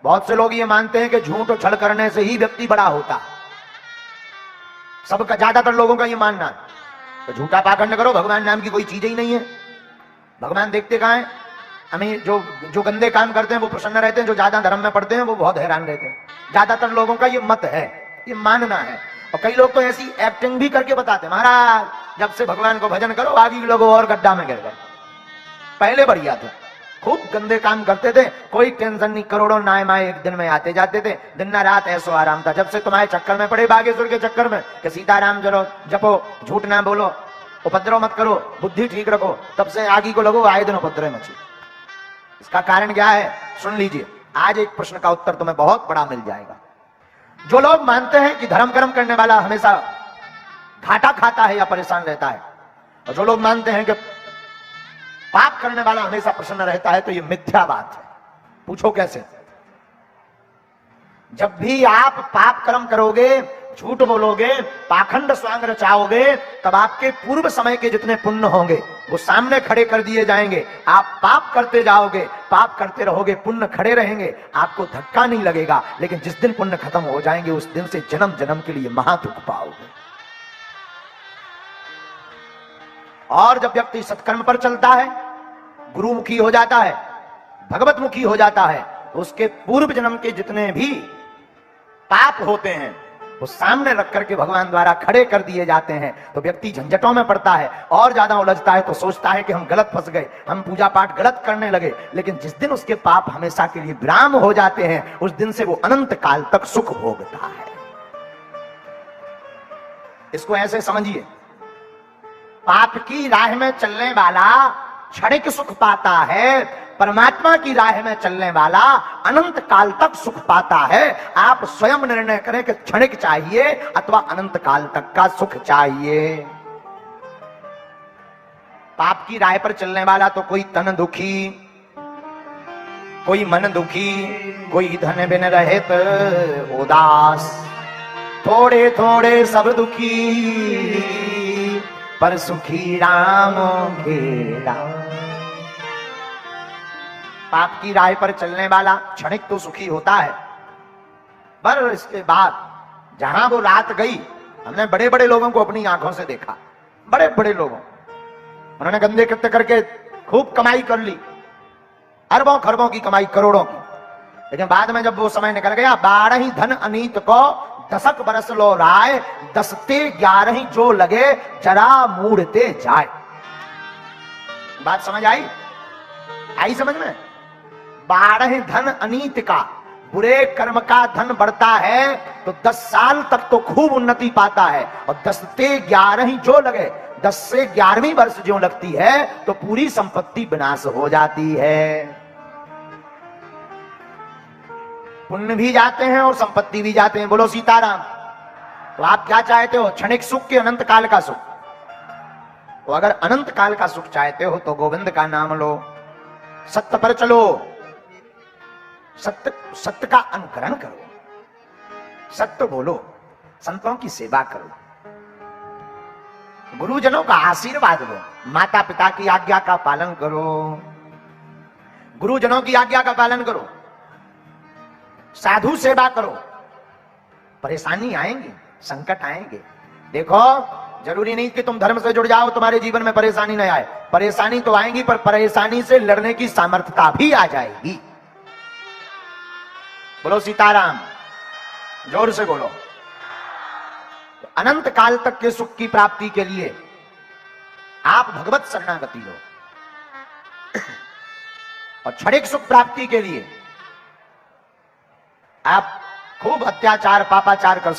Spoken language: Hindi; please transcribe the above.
बहुत से लोग ये मानते हैं कि झूठ और छल करने से ही व्यक्ति बड़ा होता। सबका, ज्यादातर लोगों का ये मानना है तो झूठा पाखंड करो, भगवान नाम की कोई चीज ही नहीं है। भगवान देखते कहां है? हमें जो गंदे काम करते हैं वो प्रसन्न रहते हैं, जो ज्यादा धर्म में पड़ते हैं वो बहुत हैरान रहते हैं। ज्यादातर लोगों का ये मत है, ये मानना है। और कई लोग तो ऐसी एक्टिंग भी करके बताते हैं, महाराज जब से भगवान को भजन करो आगे के लोग और गड्ढा में गिर गए। पहले बढ़िया थे, खूब गंदे काम करते थे, कोई टेंशन नहीं, करोड़ों नायमाए एक दिन में आते जाते थे, दिन ना रात ऐसो आराम था। जब से तुम्हारे चक्कर में पड़े, बागेश्वर के चक्कर में कि सीताराम जपो, झूठ ना बोलो, उपद्रव मत करो, बुद्धि ठीक रखो, तब से आगे को लोगों आए दिन उपद्रव मची। इसका कारण क्या है? सुन लीजिए, आज एक प्रश्न का उत्तर तुम्हें बहुत बड़ा मिल जाएगा। जो लोग मानते हैं कि धर्म कर्म करने वाला हमेशा घाटा खाता है या परेशान रहता है, और जो लोग मानते हैं कि पाप करने वाला हमेशा प्रसन्न रहता है, तो यह मिथ्या बात है। पूछो कैसे? जब भी आप पाप कर्म करोगे, झूठ बोलोगे, पाखंड स्वांग रचाओगे, तब आपके पूर्व समय के जितने पुण्य होंगे वो सामने खड़े कर दिए जाएंगे। आप पाप करते जाओगे, पाप करते रहोगे, पुण्य खड़े रहेंगे, आपको धक्का नहीं लगेगा। लेकिन जिस दिन पुण्य खत्म हो जाएंगे उस दिन से जन्म जन्म के लिए महादुख पाओगे। और जब व्यक्ति सत्कर्म पर चलता है, गुरुमुखी हो जाता है, भगवतमुखी हो जाता है, उसके पूर्व जन्म के जितने भी पाप होते हैं वो सामने रख करके भगवान द्वारा खड़े कर दिए जाते हैं। तो व्यक्ति झंझटों में पड़ता है, और ज्यादा उलझता है, तो सोचता है कि हम गलत फंस गए, हम पूजा पाठ गलत करने लगे। लेकिन जिस दिन उसके पाप हमेशा के लिए विराम हो जाते हैं, उस दिन से वो अनंत काल तक सुख भोगता है। इसको ऐसे समझिए, पाप की राह में चलने वाला क्षणिक सुख पाता है, परमात्मा की राह में चलने वाला अनंत काल तक सुख पाता है। आप स्वयं निर्णय करें कि क्षणिक चाहिए अथवा अनंत काल तक का सुख चाहिए। पाप की राह पर चलने वाला तो कोई तन दुखी, कोई मन दुखी, कोई धन बिन रहित उदास, थोड़े थोड़े सब दुखी, पर सुखी राम घेरा। पाप की राह पर चलने वाला क्षणिक तो सुखी होता है, पर इसके बाद जहां वो रात गई, हमने बड़े बड़े लोगों को अपनी आंखों से देखा, बड़े बड़े लोगों, उन्होंने गंदे कृत्य करके खूब कमाई कर ली, अरबों खरबों की कमाई, करोड़ों की। लेकिन बाद में जब वो समय निकल गया, 12 धन अनीत को दशक बरस लो राय, 10ते 11 जो लगे जरा मूढ़ते जाए। बात समझ आई? आई समझ में? 12 धन अनीत का, बुरे कर्म का धन बढ़ता है तो 10 साल तक तो खूब उन्नति पाता है, और 10ते 11 जो लगे, 10 से 11वीं वर्ष जो लगती है तो पूरी संपत्ति विनाश हो जाती है। पुण्य भी जाते हैं और संपत्ति भी जाते हैं। बोलो सीताराम। तो आप क्या चाहते हो, क्षणिक सुख के अनंत काल का सुख? तो अगर अनंत काल का सुख चाहते हो तो गोविंद का नाम लो, सत्य पर चलो, सत्य का अनुकरण करो, सत्य बोलो, संतों की सेवा करो, गुरुजनों का आशीर्वाद लो, माता पिता की आज्ञा का पालन करो, गुरुजनों की आज्ञा का पालन करो, साधु सेवा करो। परेशानी आएंगी, संकट आएंगे। देखो, जरूरी नहीं कि तुम धर्म से जुड़ जाओ तुम्हारे जीवन में परेशानी नहीं आए, परेशानी तो आएंगी, पर परेशानी से लड़ने की सामर्थ्यता भी आ जाएगी। बोलो सीताराम, जोर से बोलो। तो अनंत काल तक के सुख की प्राप्ति के लिए आप भगवत शरणागति लो, और क्षणिक सुख प्राप्ति के लिए आप खूब अत्याचार पापाचार कर